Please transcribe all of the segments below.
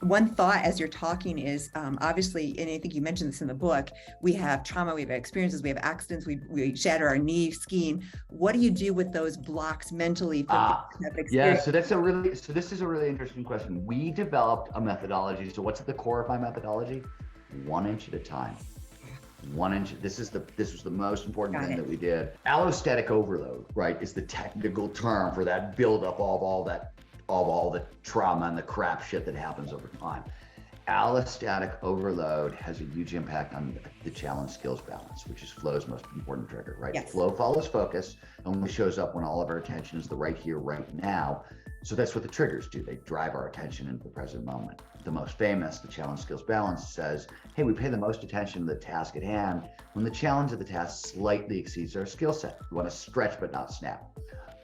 one thought as you're talking is obviously, and I think you mentioned this in the book, we have trauma, we have experiences, we have accidents, we shatter our knee skiing. What do you do with those blocks mentally from that Yeah, experience? so this is a really interesting question. We developed a methodology. So what's at the core of my methodology? 1 inch at a time. 1 inch. This was the most important thing that we did. Allostatic overload, right, is the technical term for that buildup of all the trauma and the crap shit that happens over time. Allostatic overload has a huge impact on the challenge skills balance, which is flow's most important trigger, right? Yes. Flow follows focus, only shows up when all of our attention is the right here, right now. So that's what the triggers do. They drive our attention into the present moment. The most famous, the challenge skills balance, says, hey, we pay the most attention to the task at hand when the challenge of the task slightly exceeds our skill set. We want to stretch but not snap.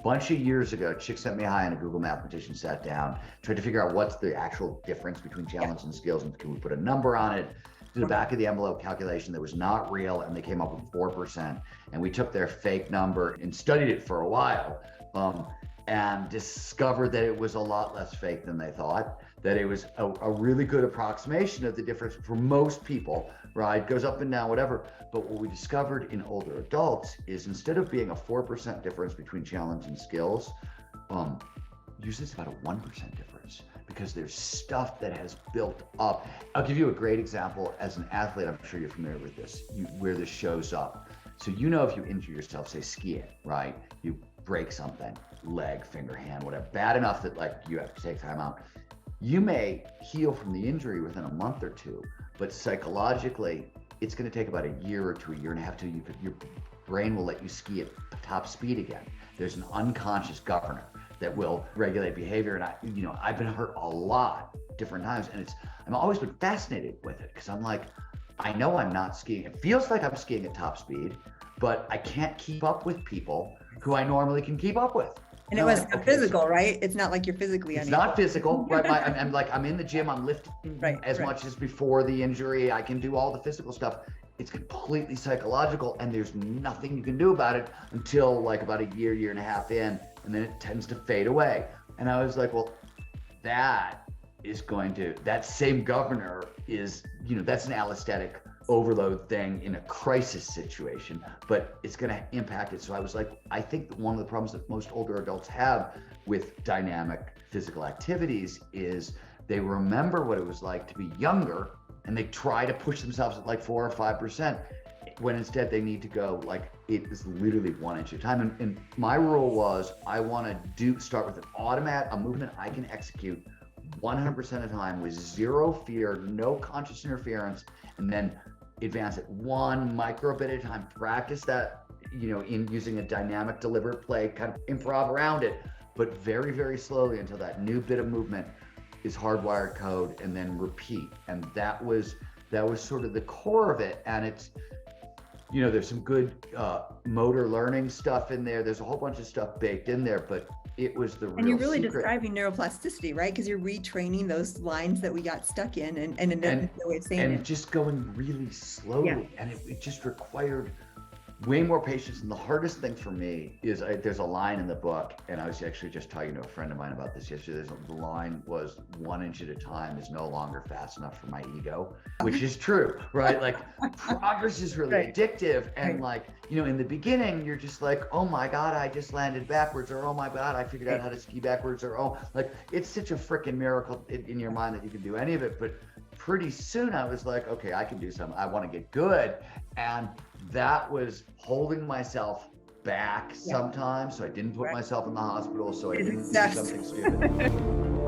Bunch of years ago, Csikszentmihalyi and a Google mathematician sat down, tried to figure out what's the actual difference between challenge and skills, and can we put a number on it? Did a back of the envelope calculation that was not real, and they came up with 4%. And we took their fake number and studied it for a while, and discovered that it was a lot less fake than they thought, that it was a really good approximation of the difference for most people, right? Goes up and down, whatever. But what we discovered in older adults is instead of being a 4% difference between challenge and skills, usually it's about a 1% difference, because there's stuff that has built up. I'll give you a great example. As an athlete, I'm sure you're familiar with this, where this shows up. So if you injure yourself, say skiing, right? You break something, leg, finger, hand, whatever, bad enough that like you have to take time out. You may heal from the injury within a month or two, but psychologically, it's going to take about a year or two, a year and a half, till your brain will let you ski at top speed again. There's an unconscious governor that will regulate behavior. And I've been hurt a lot different times, and I've always been fascinated with it, because I'm like, I know I'm not skiing. It feels like I'm skiing at top speed, but I can't keep up with people who I normally can keep up with. And it was physical, right? It's not like you're physically It's not physical, right? I'm in the gym, I'm lifting as much as before the injury. I can do all the physical stuff. It's completely psychological, and there's nothing you can do about it until like about a year and a half in, and then it tends to fade away. And I was like, well, that same governor is, that's an allostatic overload thing in a crisis situation, but it's going to impact it. So I was like, I think that one of the problems that most older adults have with dynamic physical activities is they remember what it was like to be younger, and they try to push themselves at like 4 or 5%, when instead they need to go like, it is literally 1 inch at a time. And my rule was, I want to start with a movement I can execute 100% of the time with zero fear, no conscious interference, and then advance it one micro bit at a time. Practice that, in using a dynamic, deliberate play, kind of improv around it, but very, very slowly until that new bit of movement is hardwired code, and then repeat. And that was sort of the core of it. And it's, there's some good motor learning stuff in there. There's a whole bunch of stuff baked in there, but it was the real And you're really secret. describing neuroplasticity, right? Because you're retraining those lines that we got stuck in, and another way of saying it. Just going really slowly. Yeah. And it just required way more patience. And the hardest thing for me is there's a line in the book, and I was actually just talking to a friend of mine about this yesterday. The line was, 1 inch at a time is no longer fast enough for my ego, which is true, right? Like progress is really addictive. And like, in the beginning, you're just like, oh my God, I just landed backwards, or oh my God, I figured out how to ski backwards, or like it's such a freaking miracle in your mind that you can do any of it. But pretty soon I was like, okay, I can do something. I want to get good. And that was holding myself back sometimes, so I didn't put myself in the hospital, so I didn't do something stupid.